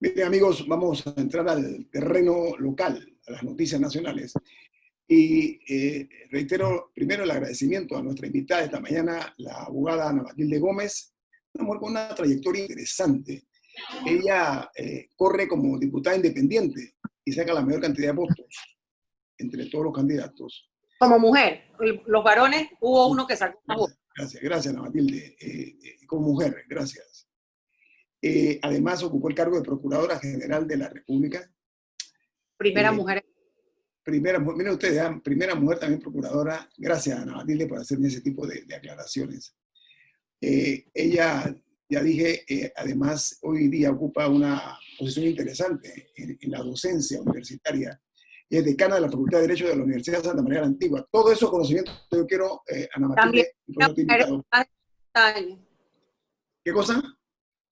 Bien, amigos, vamos a entrar al terreno local, a las noticias nacionales. Y reitero primero el agradecimiento a nuestra invitada esta mañana, la abogada Ana Matilde Gómez, una mujer con una trayectoria interesante. Ella corre como diputada independiente y saca la mayor cantidad de votos entre todos los candidatos. Como mujer, los varones, hubo uno que sacó más votos. Gracias, Ana Matilde. Como mujer, gracias. Además, ocupó el cargo de Procuradora General de la República. Primera mujer. Miren ustedes, primera mujer también procuradora. Gracias, Ana Matilde, por hacerme ese tipo de aclaraciones. Ella, ya dije, además hoy día ocupa una posición interesante en la docencia universitaria. Es decana de la Facultad de Derecho de la Universidad de Santa María la Antigua. Todo eso conocimiento yo quiero, Ana Matilde, también, ¿qué cosa?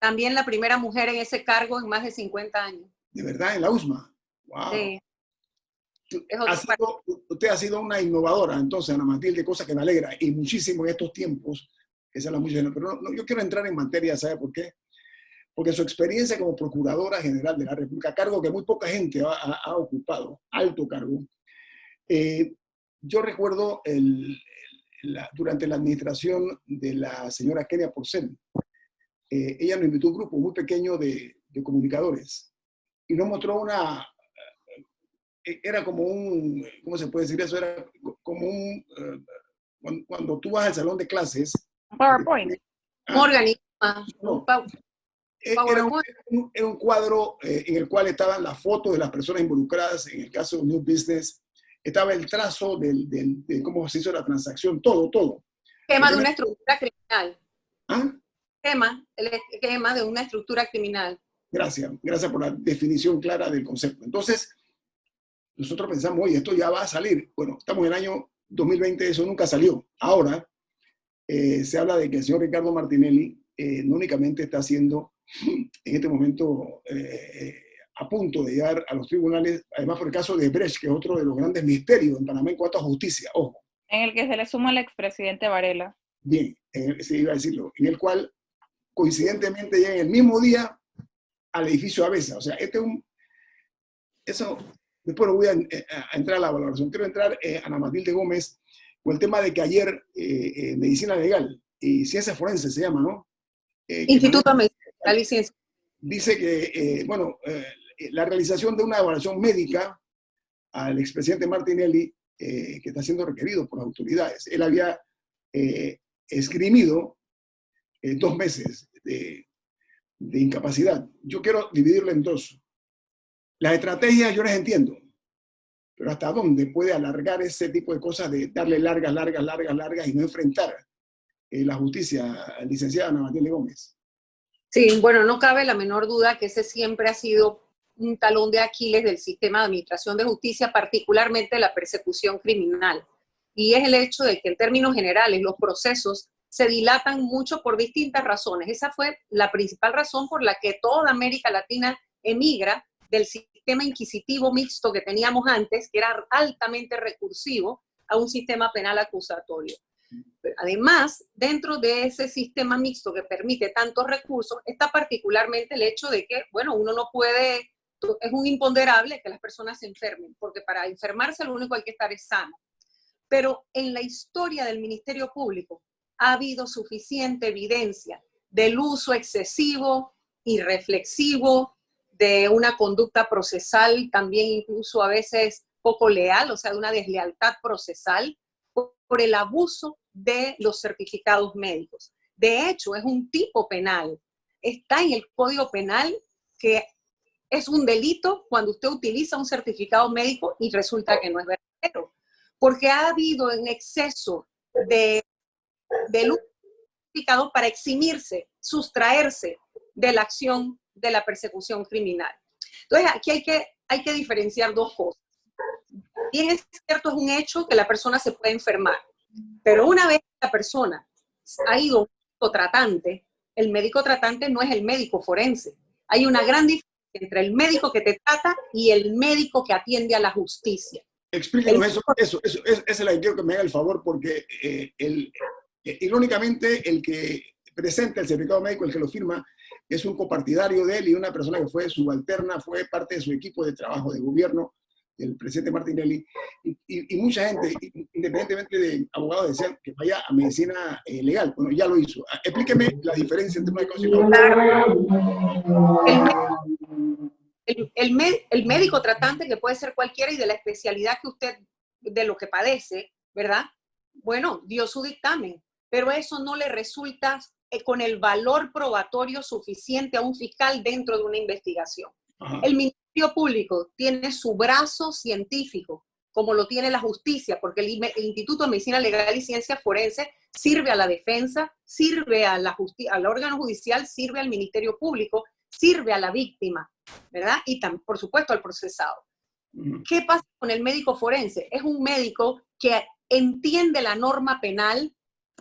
También la primera mujer en ese cargo en más de 50 años. ¿De verdad? ¿En la USMA? ¡Wow! Sí. Usted ha sido una innovadora, entonces, Ana Matilde, cosa que me alegra, y muchísimo en estos tiempos, esa es la mucha, pero yo quiero entrar en materia, ¿sabe por qué? Porque su experiencia como Procuradora General de la República, cargo que muy poca gente ha ocupado, alto cargo. Yo recuerdo durante la administración de la señora Kenia Porcel, ella nos invitó a un grupo muy pequeño de comunicadores y nos mostró era como un, ¿cómo se puede decir eso? Era como un, cuando tú vas al salón de clases. PowerPoint. Era un cuadro en el cual estaban las fotos de las personas involucradas, en el caso de New Business, estaba el trazo de cómo se hizo la transacción, todo. Esquema de una estructura criminal. ¿Ah? El esquema de una estructura criminal. Gracias por la definición clara del concepto. Entonces, nosotros pensamos, oye, esto ya va a salir. Bueno, estamos en el año 2020, eso nunca salió. Ahora se habla de que el señor Ricardo Martinelli no únicamente está haciendo en este momento a punto de llegar a los tribunales, además por el caso de Brecht, que es otro de los grandes misterios en Panamá en cuanto a justicia, ojo. En el que se le suma al expresidente Varela. Bien, sí iba a decirlo, en el cual coincidentemente llega en el mismo día al edificio Avesa. O sea, eso, después lo voy a entrar a la valoración. Quiero entrar, Ana Matilde Gómez, con el tema de que ayer Medicina Legal y Ciencia Forense se llama, ¿no? Instituto de Medicina, la licencia. Dice que, la realización de una evaluación médica al expresidente Martinelli, que está siendo requerido por las autoridades. Él había esgrimido 2 meses de incapacidad. Yo quiero dividirlo en dos. Las estrategias yo las entiendo, pero ¿hasta dónde puede alargar ese tipo de cosas de darle largas y no enfrentar la justicia, licenciada Ana Matilde Gómez? Sí, bueno, no cabe la menor duda que ese siempre ha sido un talón de Aquiles del sistema de administración de justicia, particularmente la persecución criminal. Y es el hecho de que en términos generales los procesos se dilatan mucho por distintas razones. Esa fue la principal razón por la que toda América Latina emigra del sistema inquisitivo mixto que teníamos antes, que era altamente recursivo, a un sistema penal acusatorio. Además, dentro de ese sistema mixto que permite tantos recursos, está particularmente el hecho de que, bueno, uno no puede, es un imponderable que las personas se enfermen, porque para enfermarse lo único que hay que estar es sano. Pero en la historia del Ministerio Público ha habido suficiente evidencia del uso excesivo, irreflexivo, de una conducta procesal, también incluso a veces poco leal, o sea, de una deslealtad procesal, por el abuso de los certificados médicos. De hecho, es un tipo penal. Está en el Código Penal que es un delito cuando usted utiliza un certificado médico y resulta que no es verdadero, porque ha habido en exceso de uso de certificados para eximirse, sustraerse de la acción de la persecución criminal. Entonces, aquí hay que diferenciar dos cosas. Bien es cierto, es un hecho que la persona se puede enfermar, pero una vez que la persona ha ido a un médico tratante, el médico tratante no es el médico forense. Hay una gran diferencia entre el médico que te trata y el médico que atiende a la justicia. Explíquenos eso, esa es la que quiero que me haga el favor, porque irónicamente el que presenta el certificado médico, el que lo firma, es un copartidario de él y una persona que fue subalterna, fue parte de su equipo de trabajo de gobierno, el presidente Martinelli, y mucha gente, independientemente de abogados, decían que vaya a medicina legal. Bueno, ya lo hizo. Explíqueme la diferencia entre una cosa y la otra. El médico tratante, que puede ser cualquiera y de la especialidad que usted, de lo que padece, ¿verdad? Bueno, dio su dictamen, pero eso no le resulta con el valor probatorio suficiente a un fiscal dentro de una investigación. Ajá. El Ministerio Público tiene su brazo científico, como lo tiene la justicia, porque el Instituto de Medicina Legal y Ciencias Forenses sirve a la defensa, sirve a al órgano judicial, sirve al Ministerio Público, sirve a la víctima, ¿verdad? Y también, por supuesto, al procesado. ¿Qué pasa con el médico forense? Es un médico que entiende la norma penal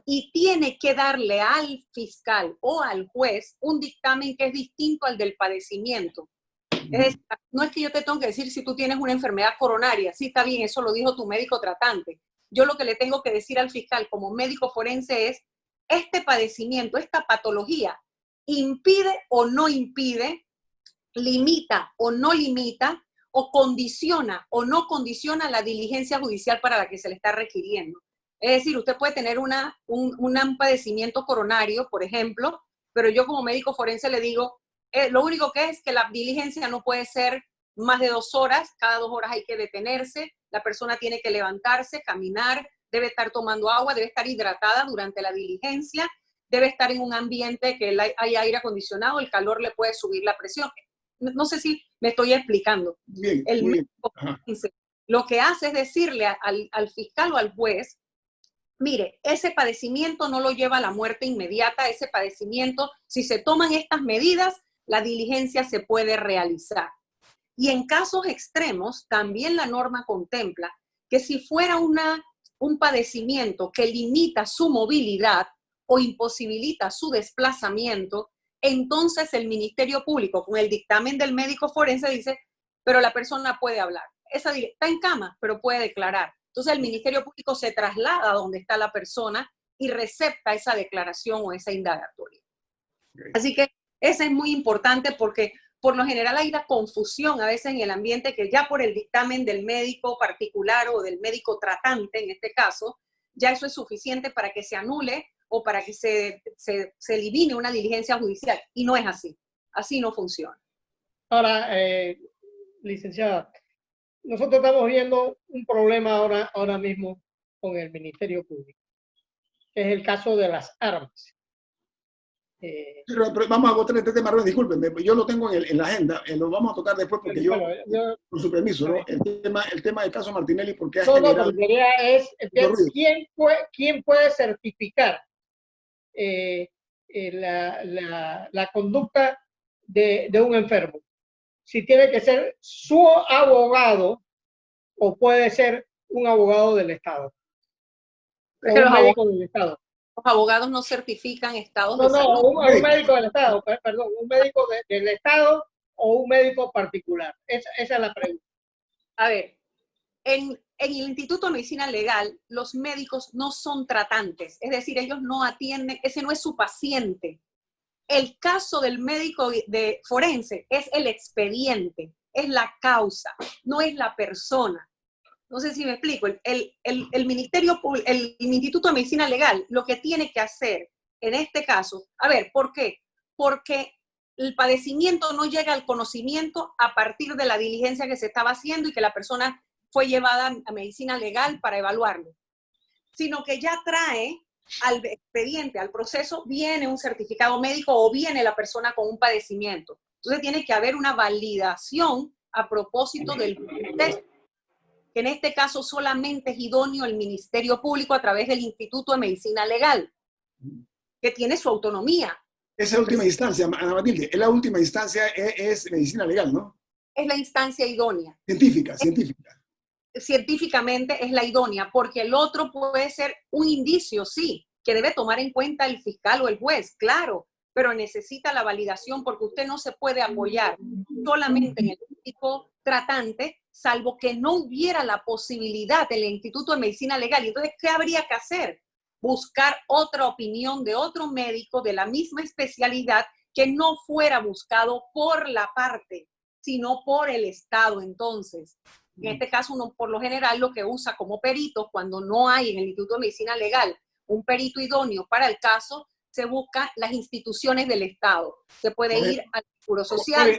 y tiene que darle al fiscal o al juez un dictamen que es distinto al del padecimiento. Es decir, no es que yo te tengo que decir si tú tienes una enfermedad coronaria, sí, está bien, eso lo dijo tu médico tratante. Yo lo que le tengo que decir al fiscal como médico forense es, este padecimiento, esta patología, impide o no impide, limita o no limita, o condiciona o no condiciona la diligencia judicial para la que se le está requiriendo. Es decir, usted puede tener un padecimiento coronario, por ejemplo, pero yo como médico forense le digo, lo único que es que la diligencia no puede ser más de 2 horas, cada 2 horas hay que detenerse, la persona tiene que levantarse, caminar, debe estar tomando agua, debe estar hidratada durante la diligencia, debe estar en un ambiente que haya aire acondicionado, el calor le puede subir la presión. No sé si me estoy explicando. Bien, el médico lo que hace es decirle al fiscal o al juez, mire, ese padecimiento no lo lleva a la muerte inmediata, ese padecimiento, si se toman estas medidas, la diligencia se puede realizar. Y en casos extremos, también la norma contempla que si fuera un padecimiento que limita su movilidad o imposibilita su desplazamiento, entonces el Ministerio Público, con el dictamen del médico forense, dice, pero la persona puede hablar. Esa está en cama, pero puede declarar. Entonces el Ministerio Público se traslada a donde está la persona y recepta esa declaración o esa indagatoria. Okay. Así que eso es muy importante porque por lo general hay una confusión a veces en el ambiente que ya por el dictamen del médico particular o del médico tratante, en este caso, ya eso es suficiente para que se anule o para que se elimine una diligencia judicial. Y no es así. Así no funciona. Ahora, licenciada, nosotros estamos viendo un problema ahora mismo con el Ministerio Público, que es el caso de las armas. Pero vamos a agotar este tema, discúlpenme, yo lo tengo en la agenda, lo vamos a tocar después porque yo con su permiso, ¿no? El tema del caso Martinelli, porque ha generado... ¿Quién puede certificar la conducta de un enfermo? Si tiene que ser su abogado o puede ser un abogado del Estado. O un médico del Estado. Los abogados no certifican estados de salud. Un médico del Estado, perdón, un médico del Estado o un médico particular. Esa es la pregunta. A ver, en el Instituto de Medicina Legal, los médicos no son tratantes, es decir, ellos no atienden, ese no es su paciente. El caso del médico de forense es el expediente, es la causa, no es la persona. No sé si me explico. El Instituto de Medicina Legal lo que tiene que hacer en este caso, a ver, ¿por qué? Porque el padecimiento no llega al conocimiento a partir de la diligencia que se estaba haciendo y que la persona fue llevada a medicina legal para evaluarlo, sino que ya trae al expediente, al proceso, viene un certificado médico o viene la persona con un padecimiento. Entonces tiene que haber una validación a propósito del test, que en este caso solamente es idóneo el Ministerio Público a través del Instituto de Medicina Legal, que tiene su autonomía. Esa es la última instancia, Ana Matilde, es la última instancia, es medicina legal, ¿no? Es la instancia idónea. Científica. Científicamente es la idónea, porque el otro puede ser un indicio, sí, que debe tomar en cuenta el fiscal o el juez, claro, pero necesita la validación porque usted no se puede apoyar solamente en el médico tratante, salvo que no hubiera la posibilidad del Instituto de Medicina Legal. Entonces, ¿qué habría que hacer? Buscar otra opinión de otro médico de la misma especialidad que no fuera buscado por la parte, sino por el Estado. Entonces, en este caso, uno por lo general lo que usa como peritos, cuando no hay en el Instituto de Medicina Legal un perito idóneo para el caso, se busca las instituciones del Estado. Se puede ir al Seguro Social,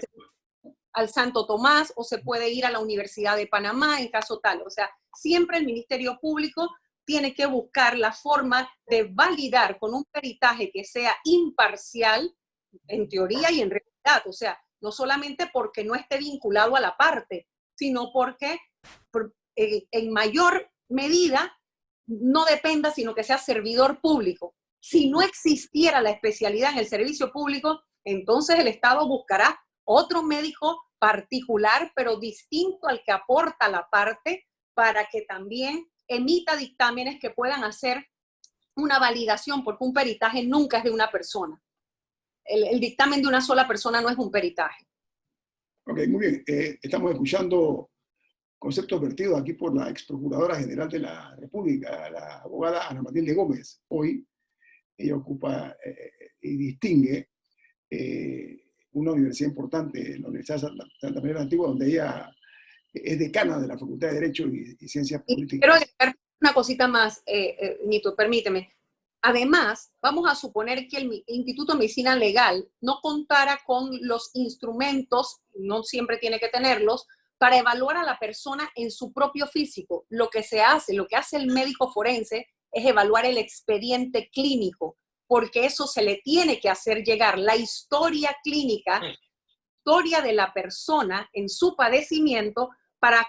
al Santo Tomás, o se puede ir a la Universidad de Panamá en caso tal. O sea, siempre el Ministerio Público tiene que buscar la forma de validar con un peritaje que sea imparcial, en teoría y en realidad. O sea, no solamente porque no esté vinculado a la parte, sino porque en mayor medida no dependa, sino que sea servidor público. Si no existiera la especialidad en el servicio público, entonces el Estado buscará otro médico particular, pero distinto al que aporta la parte, para que también emita dictámenes que puedan hacer una validación, porque un peritaje nunca es de una persona. El dictamen de una sola persona no es un peritaje. Ok, muy bien. Estamos escuchando conceptos vertidos aquí por la ex procuradora general de la República, la abogada Ana Matilde Gómez. Hoy ella ocupa y distingue una universidad importante, la Universidad de Santa María de la Antigua, donde ella es decana de la Facultad de Derecho y Ciencias Políticas. Quiero agregar una cosita más, Nito, permíteme. Además, vamos a suponer que el Instituto de Medicina Legal no contara con los instrumentos, no siempre tiene que tenerlos, para evaluar a la persona en su propio físico. Lo que hace el médico forense es evaluar el expediente clínico, porque eso se le tiene que hacer llegar, la historia clínica, historia de la persona en su padecimiento, para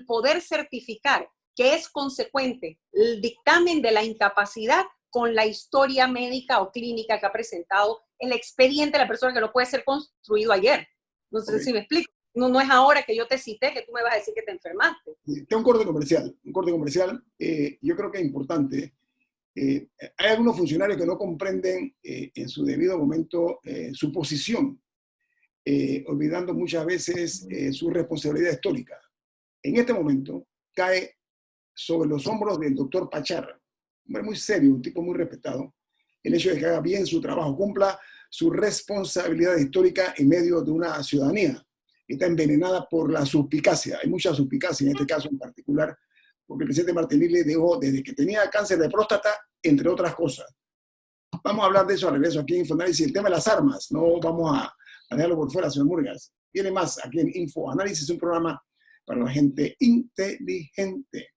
poder certificar que es consecuente el dictamen de la incapacidad con la historia médica o clínica que ha presentado el expediente de la persona, que no puede ser construido ayer. No sé si me explico. No es ahora que yo te cité que tú me vas a decir que te enfermaste. Tengo un corte comercial. Yo creo que es importante. Hay algunos funcionarios que no comprenden en su debido momento su posición, olvidando muchas veces su responsabilidad histórica. En este momento cae sobre los hombros del doctor Pacharra, un hombre muy serio, un tipo muy respetado, el hecho de que haga bien su trabajo, cumpla su responsabilidad histórica en medio de una ciudadanía que está envenenada por la suspicacia. Hay mucha suspicacia en este caso en particular, porque el presidente Martinelli dejó desde que tenía cáncer de próstata, entre otras cosas. Vamos a hablar de eso al regreso aquí en Infoanálisis. El tema de las armas, no vamos a dejarlo por fuera, señor Murgas. Viene más aquí en Infoanálisis, un programa para la gente inteligente.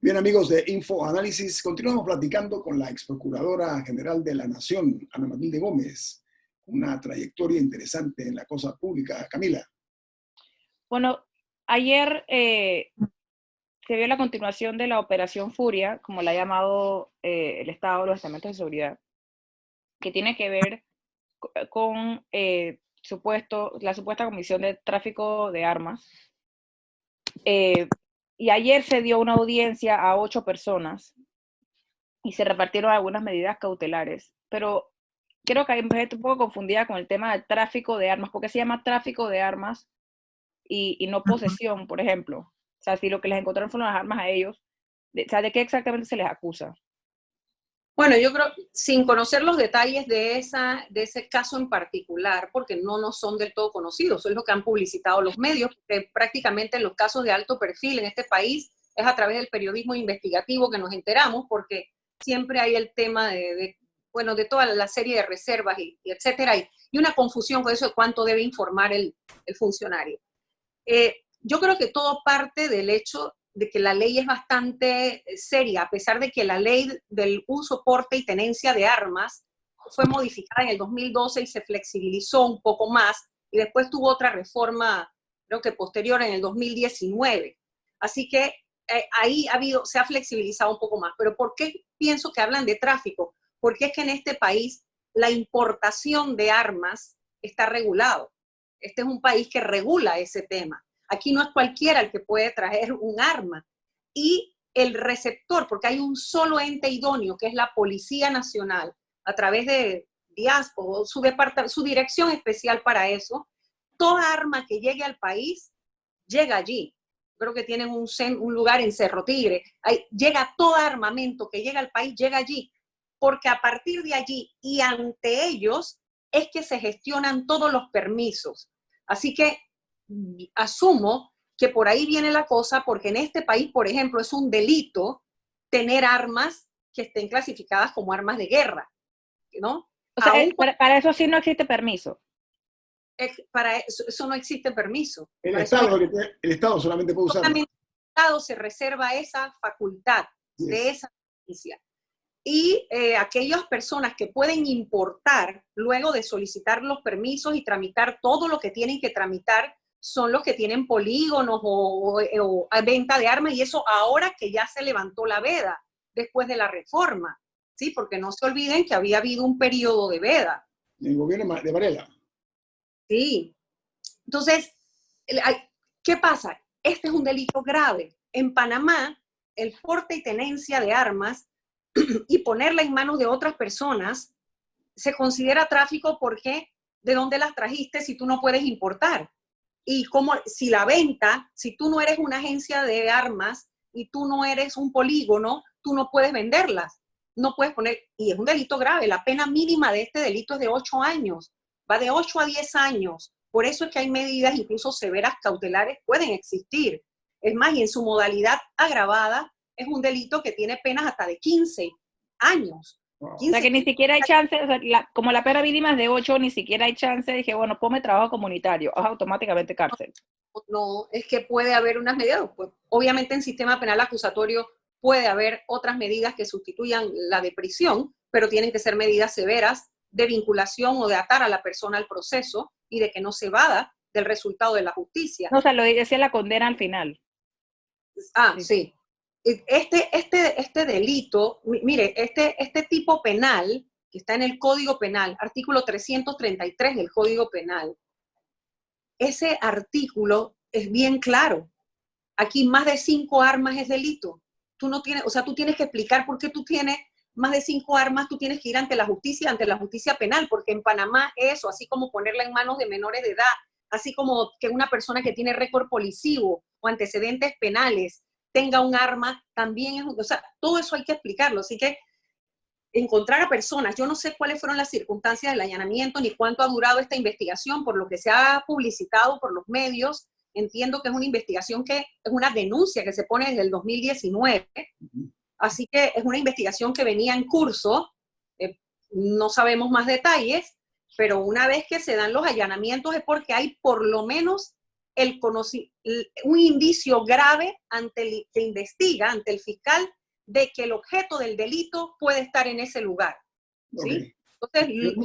Bien, amigos de Infoanálisis, continuamos platicando con la ex procuradora general de la Nación, Ana Matilde Gómez, una trayectoria interesante en la cosa pública. Camila. Bueno, ayer se vio la continuación de la Operación Furia, como la ha llamado el Estado, los estamentos de seguridad, que tiene que ver con la supuesta comisión de tráfico de armas. Y ayer se dio una audiencia a 8 personas y se repartieron algunas medidas cautelares, pero creo que hay gente un poco confundida con el tema del tráfico de armas. ¿Por qué se llama tráfico de armas y no posesión, por ejemplo? O sea, si lo que les encontraron fueron las armas a ellos, ¿de qué exactamente se les acusa? Bueno, yo creo, sin conocer los detalles de ese caso en particular, porque no son del todo conocidos, eso es lo que han publicitado los medios, porque prácticamente en los casos de alto perfil en este país es a través del periodismo investigativo que nos enteramos, porque siempre hay el tema de toda la serie de reservas y etcétera, y una confusión con eso de cuánto debe informar el funcionario. Yo creo que todo parte del hecho de que la ley es bastante seria, a pesar de que la ley del uso, porte y tenencia de armas fue modificada en el 2012 y se flexibilizó un poco más, y después tuvo otra reforma, creo que posterior, en el 2019. Así que ahí se ha flexibilizado un poco más. Pero ¿por qué pienso que hablan de tráfico? Porque es que en este país la importación de armas está regulado. Este es un país que regula ese tema. Aquí no es cualquiera el que puede traer un arma. Y el receptor, porque hay un solo ente idóneo, que es la Policía Nacional, a través de DIASPO, su dirección especial para eso, toda arma que llegue al país, llega allí. Creo que tienen un lugar en Cerro Tigre. Llega todo armamento que llega al país, llega allí. porque a partir de allí y ante ellos es que se gestionan todos los permisos. Así que asumo que por ahí viene la cosa, porque en este país, por ejemplo, es un delito tener armas que estén clasificadas como armas de guerra, ¿no? O sea, Aún para eso sí no existe permiso. para eso no existe permiso. El Para eso Estado, el Estado solamente puede usarlo. solamente el Estado se reserva esa facultad de esa licencia. Y aquellas personas que pueden importar luego de solicitar los permisos y tramitar todo lo que tienen que tramitar son los que tienen polígonos o venta de armas, y eso ahora que ya se levantó la veda después de la reforma, ¿sí? Porque no se olviden que había habido un periodo de veda. En el gobierno de Varela. Sí. Entonces, ¿qué pasa? Este es un delito grave. En Panamá, el porte y tenencia de armas y ponerla en manos de otras personas se considera tráfico porque ¿de dónde las trajiste si tú no puedes importar? Y como si la venta, si tú no eres una agencia de armas y tú no eres un polígono, tú no puedes venderlas. No puedes poner, y es un delito grave. La pena mínima de este delito es de 8 años. Va de 8 a 10 años. Por eso es que hay medidas incluso severas cautelares, pueden existir. Es más, y en su modalidad agravada, es un delito que tiene penas hasta de 15 años. Wow. 15, O sea, que ni siquiera hay chance, o sea, como la pena mínima es de 8, ni siquiera hay chance. Dije, bueno, ponme trabajo comunitario, es automáticamente cárcel. no, es que puede haber unas medidas. Pues, obviamente en sistema penal acusatorio puede haber otras medidas que sustituyan la de prisión, pero tienen que ser medidas severas de vinculación o de atar a la persona al proceso y de que no se evada del resultado de la justicia. No, o sea, lo decía la condena al final. Ah, sí. Este delito, mire, este tipo penal que está en el Código Penal, artículo 333 del Código Penal, ese artículo es bien claro. Aquí más de 5 armas es delito. Tú no tienes, o sea, tú tienes que explicar por qué tú tienes más de 5 armas, tú tienes que ir ante la justicia penal, porque en Panamá eso, así como ponerla en manos de menores de edad, así como que una persona que tiene récord policivo o antecedentes penales tenga un arma, también es, o sea, todo eso hay que explicarlo. Así que encontrar a personas, yo no sé cuáles fueron las circunstancias del allanamiento ni cuánto ha durado esta investigación, por lo que se ha publicitado por los medios. Entiendo que es una investigación que es una denuncia que se pone desde el 2019, así que es una investigación que venía en curso, no sabemos más detalles, pero una vez que se dan los allanamientos es porque hay por lo menos un indicio grave que investiga ante el fiscal de que el objeto del delito puede estar en ese lugar, ¿sí? Entonces,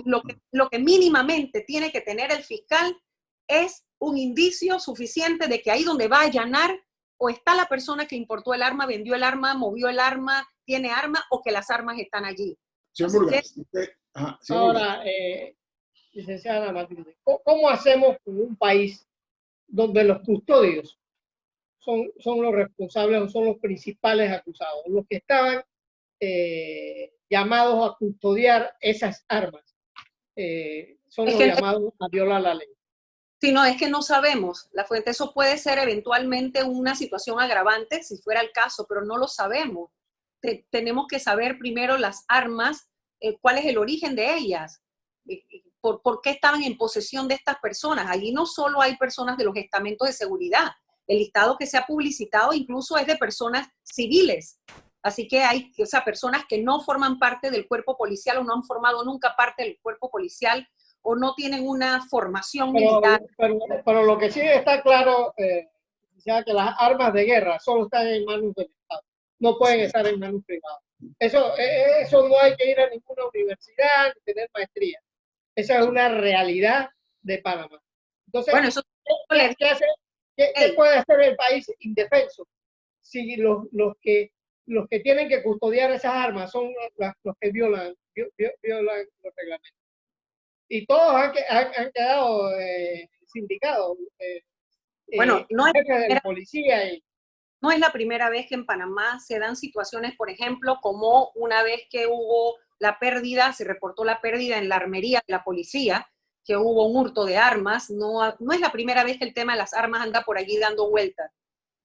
lo que mínimamente tiene que tener el fiscal es un indicio suficiente de que ahí donde va a allanar o está la persona que importó el arma, vendió el arma, movió el arma, tiene arma, o que las armas están allí. Señor Burgas, ahora, licenciada Matilde, ¿cómo hacemos con un país donde los custodios son los responsables o son los principales acusados, los que estaban llamados a custodiar esas armas? Son los llamados a violar la ley. Sí, no, es que no sabemos la fuente. Eso puede ser eventualmente una situación agravante, si fuera el caso, pero no lo sabemos. Tenemos que saber primero las armas, cuál es el origen de ellas, por qué estaban en posesión de estas personas. Allí no solo hay personas de los estamentos de seguridad, el listado que se ha publicitado incluso es de personas civiles. Así que hay, o sea, personas que no forman parte del cuerpo policial o no han formado nunca parte del cuerpo policial o no tienen una formación militar. Pero lo que sí está claro, ya que las armas de guerra solo están en manos del Estado, no pueden estar en manos privadas. Eso no hay que ir a ninguna universidad ni tener maestría. Esa es una realidad de Panamá. Entonces, bueno, eso ¿qué puede hacer el país indefenso si los que tienen que custodiar esas armas son los que violan los reglamentos? Y todos han quedado sindicados. Bueno, no es la primera vez que en Panamá se dan situaciones, por ejemplo, como una vez que hubo se reportó la pérdida en la armería de la policía, que hubo un hurto de armas. No es la primera vez que el tema de las armas anda por allí dando vueltas.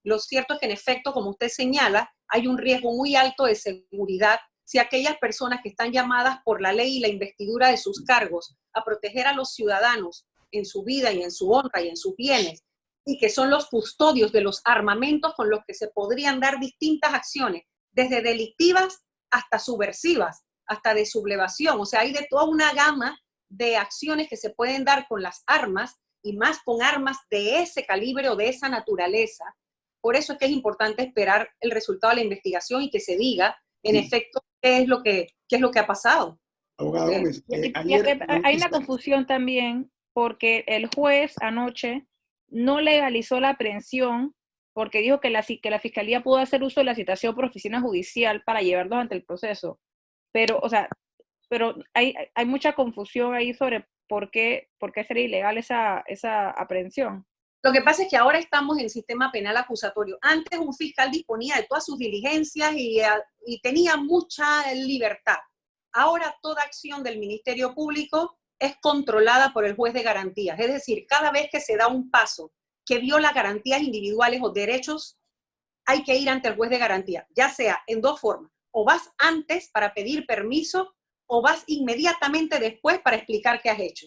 Lo cierto es que, en efecto, como usted señala, hay un riesgo muy alto de seguridad si aquellas personas que están llamadas por la ley y la investidura de sus cargos a proteger a los ciudadanos en su vida y en su honra y en sus bienes, y que son los custodios de los armamentos con los que se podrían dar distintas acciones, desde delictivas hasta subversivas, hasta de sublevación. O sea, hay de toda una gama de acciones que se pueden dar con las armas, y más con armas de ese calibre o de esa naturaleza. Por eso es que es importante esperar el resultado de la investigación y que se diga, en efecto, qué es lo que ha pasado. Abogado Gómez, Hay una confusión también, porque el juez anoche no legalizó la aprehensión porque dijo que la fiscalía pudo hacer uso de la citación por oficina judicial para llevarlos ante el proceso. Pero, o sea, hay mucha confusión ahí sobre por qué sería ilegal esa aprehensión. Lo que pasa es que ahora estamos en sistema penal acusatorio. Antes un fiscal disponía de todas sus diligencias y tenía mucha libertad. Ahora toda acción del Ministerio Público es controlada por el juez de garantías. Es decir, cada vez que se da un paso que viola garantías individuales o derechos, hay que ir ante el juez de garantías, ya sea en dos formas. O vas antes para pedir permiso o vas inmediatamente después para explicar qué has hecho.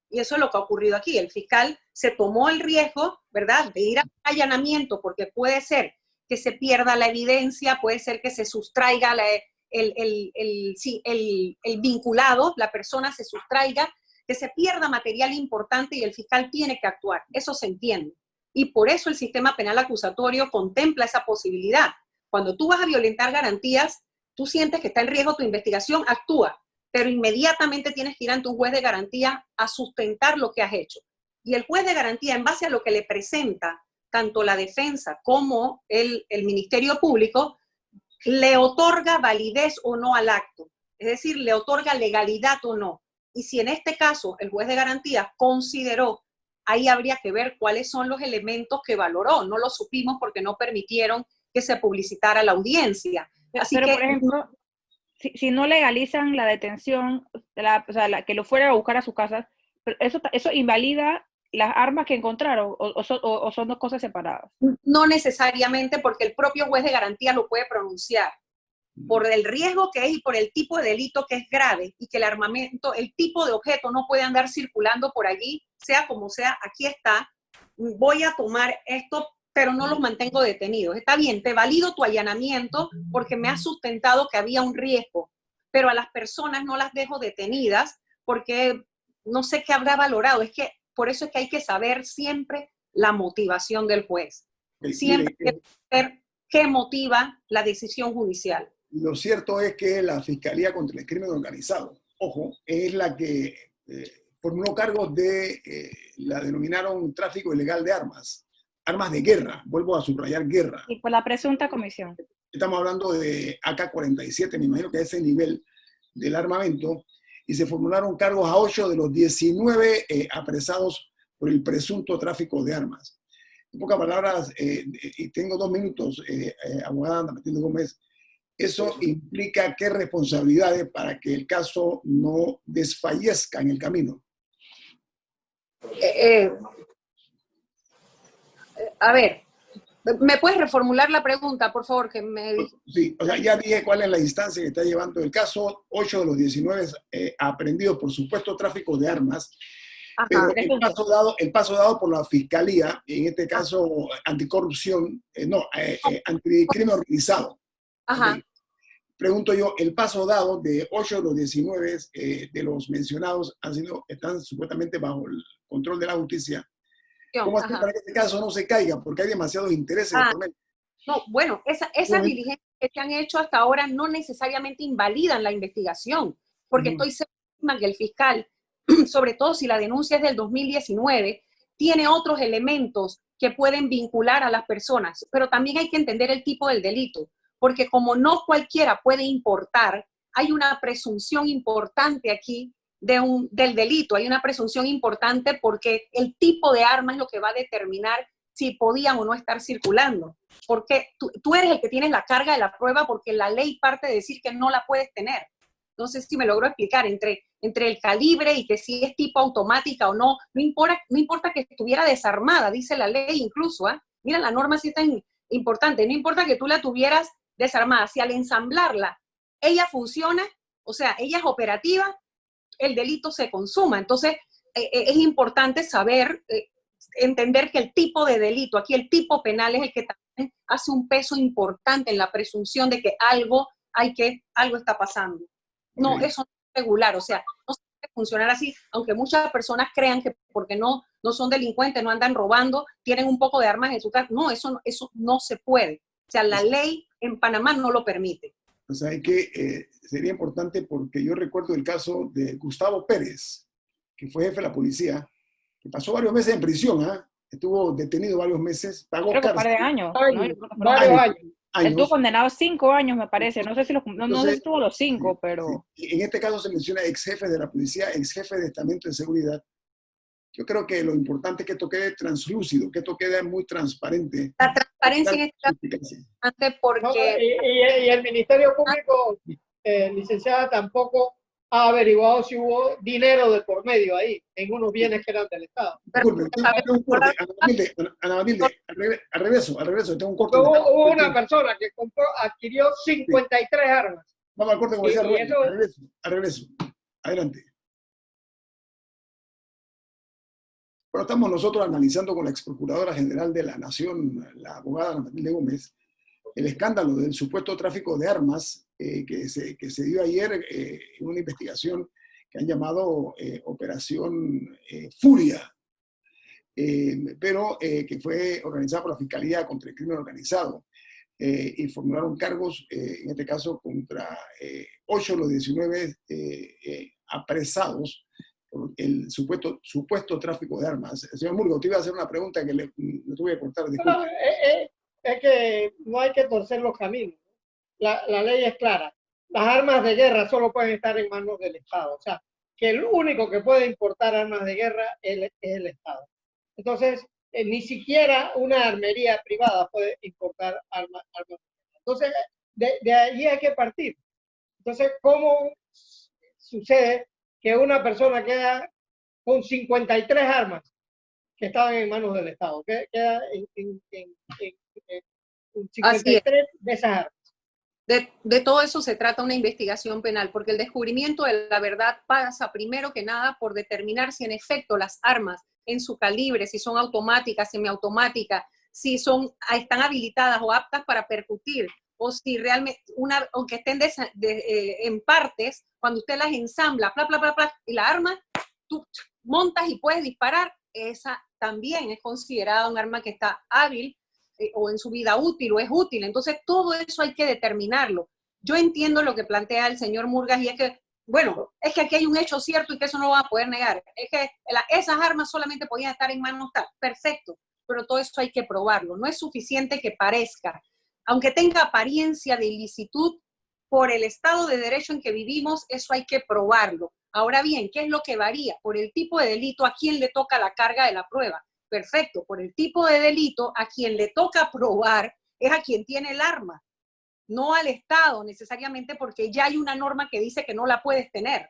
Y eso es lo que ha ocurrido aquí. El fiscal se tomó el riesgo, ¿verdad?, de ir a allanamiento, porque puede ser que se pierda la evidencia, puede ser que se sustraiga el vinculado, la persona se sustraiga, que se pierda material importante y el fiscal tiene que actuar. Eso se entiende. Y por eso el sistema penal acusatorio contempla esa posibilidad. Cuando tú vas a violentar garantías, tú sientes que está en riesgo tu investigación, actúa, pero inmediatamente tienes que ir ante un juez de garantía a sustentar lo que has hecho. Y el juez de garantía, en base a lo que le presenta tanto la defensa como el Ministerio Público, le otorga validez o no al acto. Es decir, le otorga legalidad o no. Y si en este caso el juez de garantía consideró, ahí habría que ver cuáles son los elementos que valoró. No lo supimos porque no permitieron que se publicitara la audiencia. Así pero que, por ejemplo, si no legalizan la detención, que lo fuera a buscar a su casa, ¿eso invalida las armas que encontraron o son dos cosas separadas? no necesariamente, porque el propio juez de garantía lo puede pronunciar por el riesgo que es y por el tipo de delito que es grave, y que el armamento, el tipo de objeto no puede andar circulando por allí, sea como sea, aquí está, voy a tomar esto, pero no los mantengo detenidos. Está bien, te valido tu allanamiento porque me has sustentado que había un riesgo, pero a las personas no las dejo detenidas porque no sé qué habrá valorado. Es que por eso es que hay que saber siempre la motivación del juez. Siempre hay que saber qué motiva la decisión judicial. Lo cierto es que la Fiscalía contra el Crimen Organizado, ojo, es la que formuló cargos la denominaron tráfico ilegal de armas de guerra, vuelvo a subrayar guerra. Y por la presunta comisión. Estamos hablando de AK-47, me imagino que es ese nivel del armamento, y se formularon cargos a 8 de los 19 apresados por el presunto tráfico de armas. En pocas palabras, y tengo 2 minutos, abogada Ana Matilde Gómez, eso implica qué responsabilidades para que el caso no desfallezca en el camino. A ver, ¿me puedes reformular la pregunta, por favor? Sí, o sea, ya dije cuál es la instancia que está llevando el caso. 8 de los 19 aprehendidos por supuesto tráfico de armas. Ajá, pero el paso dado por la Fiscalía, en este caso anticorrupción, anticrimen organizado. Ajá. Okay. Pregunto yo, el paso dado de 8 de los 19 de los mencionados están supuestamente bajo el control de la justicia. ¿Cómo hacer para que este caso no se caiga? Porque hay demasiados intereses. No, bueno, esas diligencias que se han hecho hasta ahora no necesariamente invalidan la investigación, porque estoy segura que el fiscal, sobre todo si la denuncia es del 2019, tiene otros elementos que pueden vincular a las personas, pero también hay que entender el tipo del delito, porque como no cualquiera puede importar, hay una presunción importante aquí del delito, hay una presunción importante porque el tipo de arma es lo que va a determinar si podían o no estar circulando, porque tú eres el que tienes la carga de la prueba, porque la ley parte de decir que no la puedes tener. No sé si me logro explicar, entre el calibre y que si es tipo automática o no, no importa que estuviera desarmada, dice la ley incluso, ¿eh? Mira, la norma sí es tan importante, no importa que tú la tuvieras desarmada, si al ensamblarla ella funciona, o sea, ella es operativa, el delito se consuma. Entonces, es importante saber, entender que el tipo de delito, aquí el tipo penal es el que también hace un peso importante en la presunción de que algo está pasando. No, eso no es regular, o sea, no se puede funcionar así, aunque muchas personas crean que porque no son delincuentes, no andan robando, tienen un poco de armas en su casa. No, eso no se puede. O sea, la ley en Panamá no lo permite. O sea, que sería importante porque yo recuerdo el caso de Gustavo Pérez, que fue jefe de la policía, que pasó varios meses en prisión, ¿ah? Estuvo detenido varios meses, pagó Creo que un cárcel. par de años. Varios años. Él estuvo condenado 5 años, me parece. No sé si no sé si tuvo los 5, pero... Sí. En este caso se menciona ex jefe de la policía, ex jefe de estamento de seguridad. Yo creo que lo importante es que esto quede translúcido, que esto quede muy transparente. La transparencia en esta importante porque... No, y el Ministerio Público, licenciada, tampoco ha averiguado si hubo dinero de por medio ahí, en unos bienes que eran del Estado. Disculpe, tengo un corte. Ana Matilde, al regreso, tengo un corte. Hubo una persona que adquirió 53 armas. Vamos al corte comercial, al regreso. Adelante. Bueno, estamos nosotros analizando con la ex procuradora general de la Nación, la abogada Ana Matilde Gómez, el escándalo del supuesto tráfico de armas que se dio ayer en una investigación que han llamado Operación Furia, pero que fue organizada por la Fiscalía contra el Crimen Organizado y formularon cargos, en este caso, contra 8 de los 19 apresados por el supuesto tráfico de armas. Señor Murga, usted iba a hacer una pregunta que le tuve que cortar. No, es que no hay que torcer los caminos. La ley es clara. Las armas de guerra solo pueden estar en manos del Estado. O sea, que el único que puede importar armas de guerra es el Estado. Entonces, ni siquiera una armería privada puede importar armas de guerra. Entonces, de allí hay que partir. Entonces, ¿cómo sucede que una persona queda con 53 armas que estaban en manos del Estado? Queda en 53 de esas armas. De todo eso se trata una investigación penal, porque el descubrimiento de la verdad pasa primero que nada por determinar si en efecto las armas en su calibre, si son automáticas, semiautomáticas, si están habilitadas o aptas para percutir, o si realmente, aunque estén en partes, cuando usted las ensambla, y la arma, tú montas y puedes disparar, esa también es considerada un arma que está hábil, o en su vida útil o es útil. Entonces, todo eso hay que determinarlo. Yo entiendo lo que plantea el señor Murgas y es que, bueno, es que aquí hay un hecho cierto y que eso no lo van a poder negar. Es que esas armas solamente podían estar en manos tal. Perfecto, pero todo eso hay que probarlo. No es suficiente que parezca. Aunque tenga apariencia de ilicitud, por el Estado de Derecho en que vivimos, eso hay que probarlo. Ahora bien, ¿qué es lo que varía? Por el tipo de delito, ¿a quién le toca la carga de la prueba? Perfecto, por el tipo de delito, a quien le toca probar es a quien tiene el arma, no al Estado necesariamente, porque ya hay una norma que dice que no la puedes tener,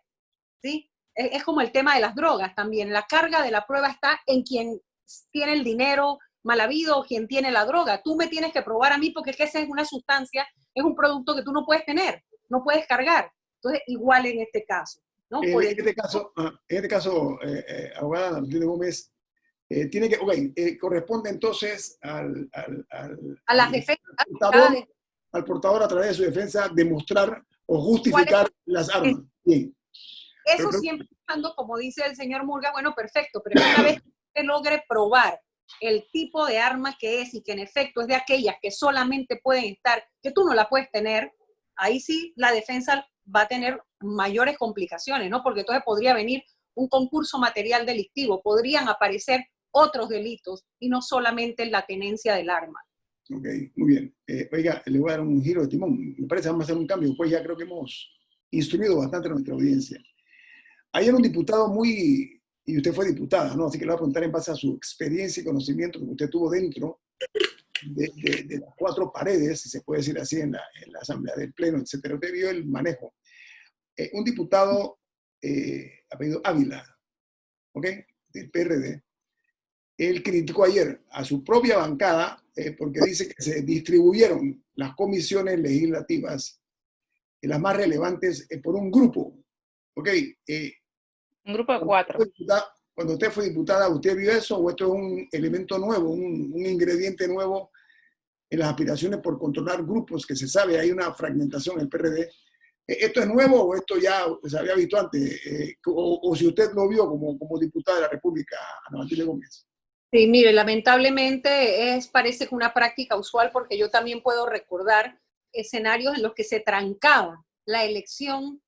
¿sí? Es como el tema de las drogas también, la carga de la prueba está en quien tiene el dinero mal habido o quien tiene la droga. Tú me tienes que probar a mí porque es que esa es una sustancia, es un producto que tú no puedes tener, no puedes cargar. Entonces, igual en este caso, ¿no? En este caso, abogada Matilde Gómez, tiene que, corresponde entonces al portador a través de su defensa demostrar o justificar las armas. Bien. Eso siempre estando, como dice el señor Murga, bueno, perfecto, pero una vez que logre probar el tipo de arma que es y que en efecto es de aquellas que solamente pueden estar, que tú no la puedes tener, ahí sí la defensa va a tener mayores complicaciones, ¿no? Porque entonces podría venir un concurso material delictivo, podrían aparecer otros delitos y no solamente la tenencia del arma. Ok, muy bien. Oiga, le voy a dar un giro de timón. Me parece que vamos a hacer un cambio, pues ya creo que hemos instruido bastante a nuestra audiencia. Ayer un diputado y usted fue diputada, ¿no? Así que le voy a preguntar en base a su experiencia y conocimiento que usted tuvo dentro de las 4 paredes, si se puede decir así, en la Asamblea del Pleno, etcétera. Usted vio el manejo. Un diputado apellido Ávila, ¿ok? Del PRD. Él criticó ayer a su propia bancada porque dice que se distribuyeron las comisiones legislativas las más relevantes por un grupo. ¿Ok? Un grupo de 4. Cuando usted fue diputada, ¿usted vio eso o esto es un elemento nuevo, un ingrediente nuevo en las aspiraciones por controlar grupos que se sabe hay una fragmentación en el PRD? ¿Esto es nuevo o esto ya se había visto antes? O si usted lo vio como diputada de la República, Ana Matilde Gómez. Sí, mire, lamentablemente parece que una práctica usual, porque yo también puedo recordar escenarios en los que se trancaba la elección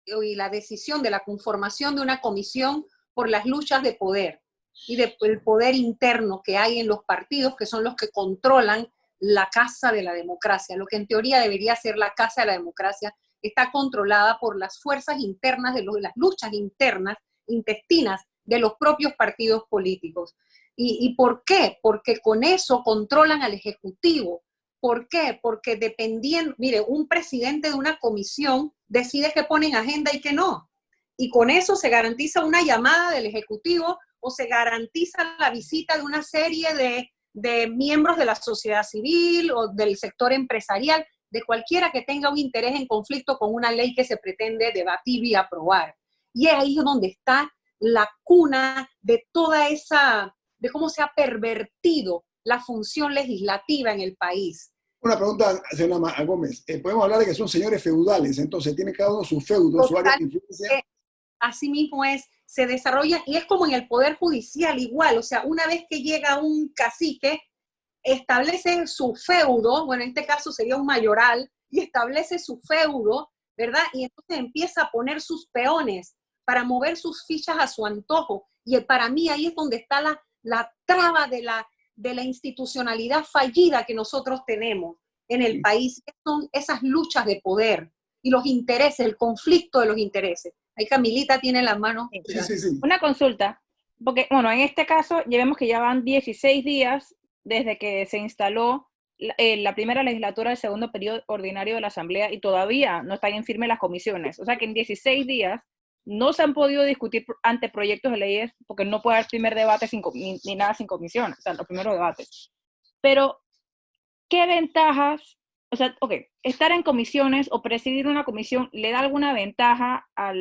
y la decisión de la conformación de una comisión por las luchas de poder y del poder interno que hay en los partidos, que son los que controlan la casa de la democracia. Lo que en teoría debería ser la casa de la democracia está controlada por las fuerzas internas, de las luchas internas, intestinas de los propios partidos políticos. ¿Y por qué? Porque con eso controlan al Ejecutivo. ¿Por qué? Porque dependiendo, mire, un presidente de una comisión decide qué pone en agenda y qué no. Y con eso se garantiza una llamada del Ejecutivo o se garantiza la visita de una serie de miembros de la sociedad civil o del sector empresarial, de cualquiera que tenga un interés en conflicto con una ley que se pretende debatir y aprobar. Y es ahí donde está la cuna de toda esa, de cómo se ha pervertido la función legislativa en el país. Una pregunta, señora Gómez. Podemos hablar de que son señores feudales, entonces tiene cada uno su feudo, su área de influencia. Así mismo se desarrolla, y es como en el Poder Judicial igual, o sea, una vez que llega un cacique, establece su feudo, bueno, en este caso sería un mayoral, y establece su feudo, ¿verdad? Y entonces empieza a poner sus peones para mover sus fichas a su antojo, y para mí ahí es donde está la traba de la institucionalidad fallida que nosotros tenemos en el país, que son esas luchas de poder y los intereses, el conflicto de los intereses. Ahí Camilita tiene la mano. Sí. Una consulta, porque, bueno, en este caso, ya vemos que ya van 16 días desde que se instaló la primera legislatura del segundo periodo ordinario de la Asamblea y todavía no están en firme las comisiones. O sea que en 16 días no se han podido discutir anteproyectos de leyes porque no puede haber primer debate ni nada sin comisiones, o sea, los primeros debates. Pero, ¿qué ventajas? O sea, estar en comisiones o presidir una comisión, ¿le da alguna ventaja a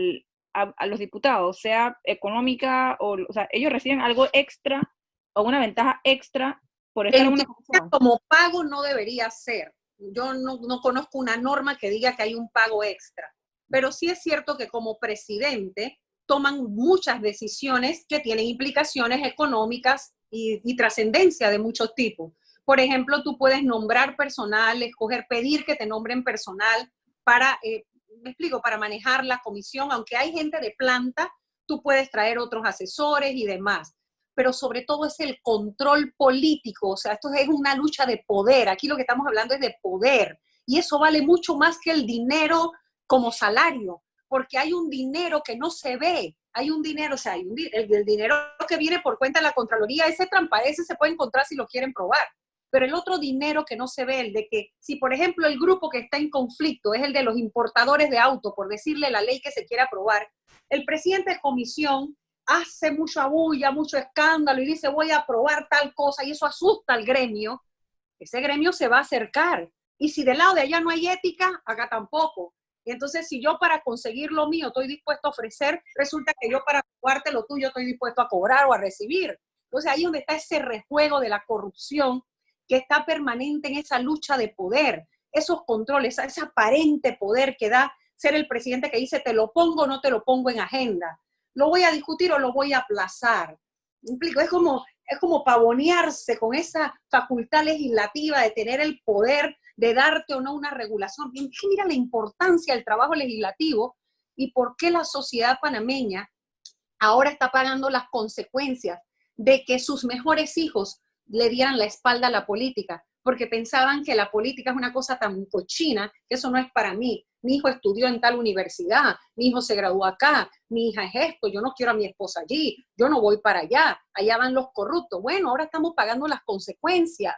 los diputados, sea económica o sea, ellos reciben algo extra o una ventaja extra por estar en una comisión? Como pago no debería ser. Yo no conozco una norma que diga que hay un pago extra, pero sí es cierto que como presidente toman muchas decisiones que tienen implicaciones económicas y trascendencia de muchos tipos. Por ejemplo, tú puedes nombrar personal, pedir que te nombren personal para, para manejar la comisión. Aunque hay gente de planta, tú puedes traer otros asesores y demás. Pero sobre todo es el control político. O sea, esto es una lucha de poder. Aquí lo que estamos hablando es de poder. Y eso vale mucho más que el dinero como salario, porque hay un dinero que no se ve. Hay un dinero, o sea, el dinero que viene por cuenta de la Contraloría, ese se puede encontrar si lo quieren probar. Pero el otro dinero que no se ve, el de que si, por ejemplo, el grupo que está en conflicto es el de los importadores de autos, por decirle la ley que se quiere aprobar, el presidente de comisión hace mucha bulla, mucho escándalo y dice voy a aprobar tal cosa y eso asusta al gremio, ese gremio se va a acercar. Y si del lado de allá no hay ética, acá tampoco. Y entonces si yo para conseguir lo mío estoy dispuesto a ofrecer, resulta que yo para aprobarte lo tuyo estoy dispuesto a cobrar o a recibir. Entonces ahí es donde está ese rejuego de la corrupción que está permanente en esa lucha de poder, esos controles, ese aparente poder que da ser el presidente que dice te lo pongo o no te lo pongo en agenda, lo voy a discutir o lo voy a aplazar. Es como pavonearse con esa facultad legislativa de tener el poder de darte o no una regulación. Mira la importancia del trabajo legislativo y por qué la sociedad panameña ahora está pagando las consecuencias de que sus mejores hijos le dieran la espalda a la política, porque pensaban que la política es una cosa tan cochina que eso no es para mí. Mi hijo estudió en tal universidad, mi hijo se graduó acá, mi hija es esto, yo no quiero a mi esposa allí, yo no voy para allá van los corruptos. Bueno, ahora estamos pagando las consecuencias,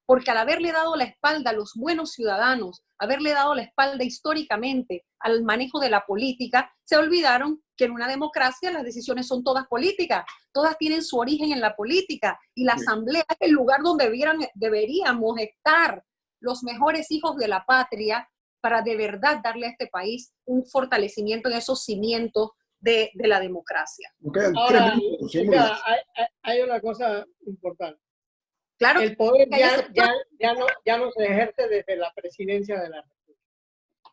porque al haberle dado la espalda a los buenos ciudadanos, haberle dado la espalda históricamente al manejo de la política, se olvidaron que en una democracia las decisiones son todas políticas, todas tienen su origen en la política, y la asamblea es el lugar donde deberíamos estar los mejores hijos de la patria para de verdad darle a este país un fortalecimiento en esos cimientos de la democracia. Ahora, hay una cosa importante. Claro, el poder que ya no se ejerce desde la presidencia de la República.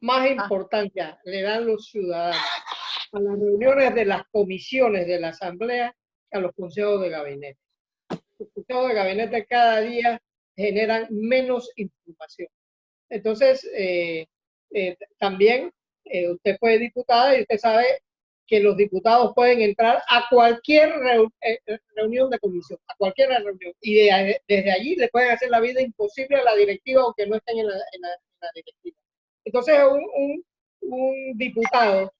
Más importancia le dan los ciudadanos a las reuniones de las comisiones de la Asamblea que a los consejos de gabinete. Los consejos de gabinete cada día generan menos información. Entonces, también usted fue diputada y usted sabe que los diputados pueden entrar a cualquier reunión de comisión, a cualquier reunión, y desde allí le pueden hacer la vida imposible a la directiva, aunque no estén en la directiva. Entonces, un diputado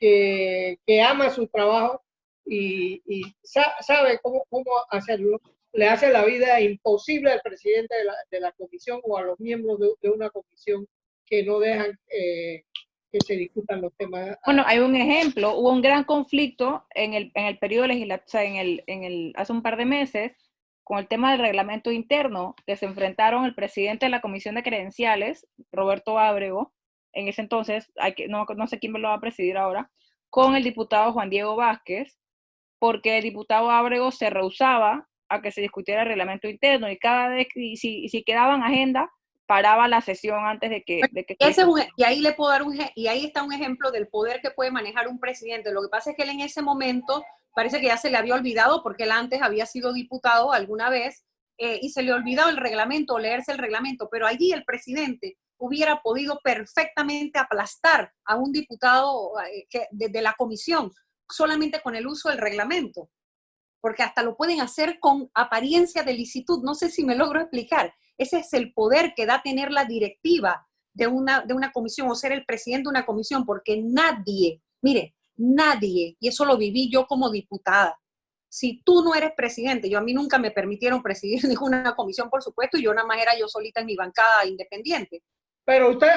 que ama su trabajo y sabe cómo hacerlo, le hace la vida imposible al presidente de la comisión o a los miembros de una comisión que no dejan que se discutan los temas. Bueno, hay un ejemplo, hubo un gran conflicto en el periodo legislativo, o sea, hace un par de meses, con el tema del reglamento interno, que se enfrentaron el presidente de la Comisión de Credenciales, Roberto Ábrego, en ese entonces, no sé quién me lo va a presidir ahora, con el diputado Juan Diego Vázquez, porque el diputado Ábrego se rehusaba a que se discutiera el reglamento interno, y cada vez, si quedaba en agenda, paraba la sesión antes de que... y ahí le puedo dar y ahí está un ejemplo del poder que puede manejar un presidente. Lo que pasa es que él en ese momento parece que ya se le había olvidado, porque él antes había sido diputado alguna vez, y se le olvidó el reglamento, leerse el reglamento, pero allí el presidente hubiera podido perfectamente aplastar a un diputado de la comisión solamente con el uso del reglamento, porque hasta lo pueden hacer con apariencia de licitud. No sé si me logro explicar. Ese es el poder que da tener la directiva de una comisión, o ser el presidente de una comisión, porque nadie, mire, nadie, y eso lo viví yo como diputada, si tú no eres presidente, a mí nunca me permitieron presidir ninguna comisión, por supuesto, y yo nada más era yo solita en mi bancada independiente. Pero usted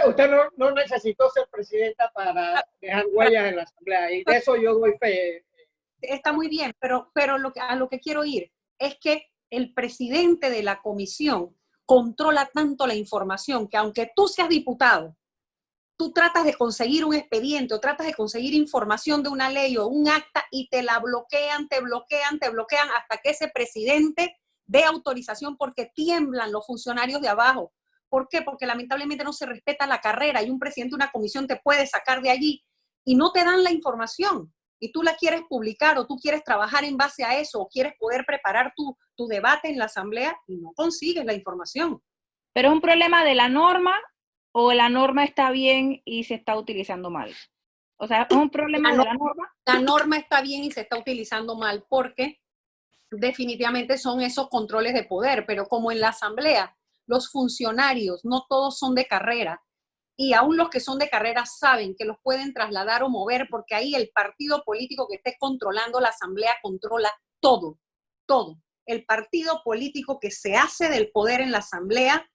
no necesitó ser presidenta para dejar huellas en la Asamblea, y de eso yo doy fe. Está muy bien, pero a lo que quiero ir es que el presidente de la comisión controla tanto la información que, aunque tú seas diputado, tú tratas de conseguir un expediente o tratas de conseguir información de una ley o un acta y te la bloquean hasta que ese presidente dé autorización, porque tiemblan los funcionarios de abajo. ¿Por qué? Porque lamentablemente no se respeta la carrera, y un presidente de una comisión te puede sacar de allí y no te dan la información. Y tú la quieres publicar, o tú quieres trabajar en base a eso, o quieres poder preparar tu debate en la asamblea, y no consigues la información. ¿Pero es un problema de la norma, o la norma está bien y se está utilizando mal? O sea, ¿es un problema de la norma? La norma está bien y se está utilizando mal, porque definitivamente son esos controles de poder, pero como en la asamblea, los funcionarios no todos son de carrera, y aún los que son de carrera saben que los pueden trasladar o mover, porque ahí el partido político que esté controlando la asamblea controla todo, todo. El partido político que se hace del poder en la asamblea,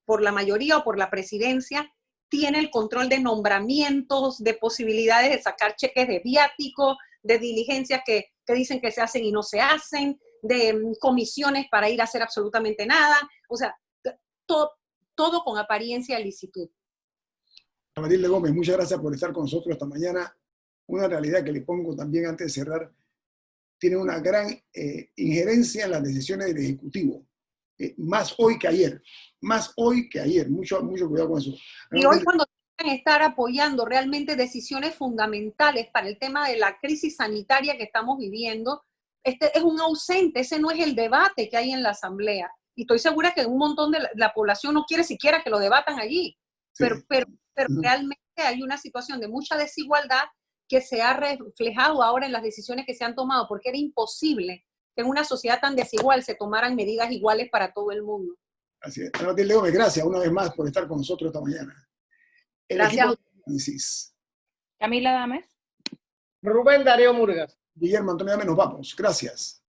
por la mayoría o por la presidencia, tiene el control de nombramientos, de posibilidades de sacar cheques de viático, de diligencias que dicen que se hacen y no se hacen, de comisiones para ir a hacer absolutamente nada. O sea, todo con apariencia de licitud. Matilde Gómez, muchas gracias por estar con nosotros esta mañana. Una realidad que le pongo también antes de cerrar: tiene una gran injerencia en las decisiones del Ejecutivo. Más hoy que ayer. Mucho cuidado con eso. Y hoy, cuando tienen que estar apoyando realmente decisiones fundamentales para el tema de la crisis sanitaria que estamos viviendo, este es un ausente. Ese no es el debate que hay en la asamblea. Y estoy segura que un montón de la población no quiere siquiera que lo debatan allí. Sí. Pero realmente hay una situación de mucha desigualdad que se ha reflejado ahora en las decisiones que se han tomado, porque era imposible que en una sociedad tan desigual se tomaran medidas iguales para todo el mundo. Así es. Matilde Gómez, gracias una vez más por estar con nosotros esta mañana. Gracias. Camila Dames. Rubén Darío Murgas. Guillermo Antonio Dames, nos vamos. Gracias.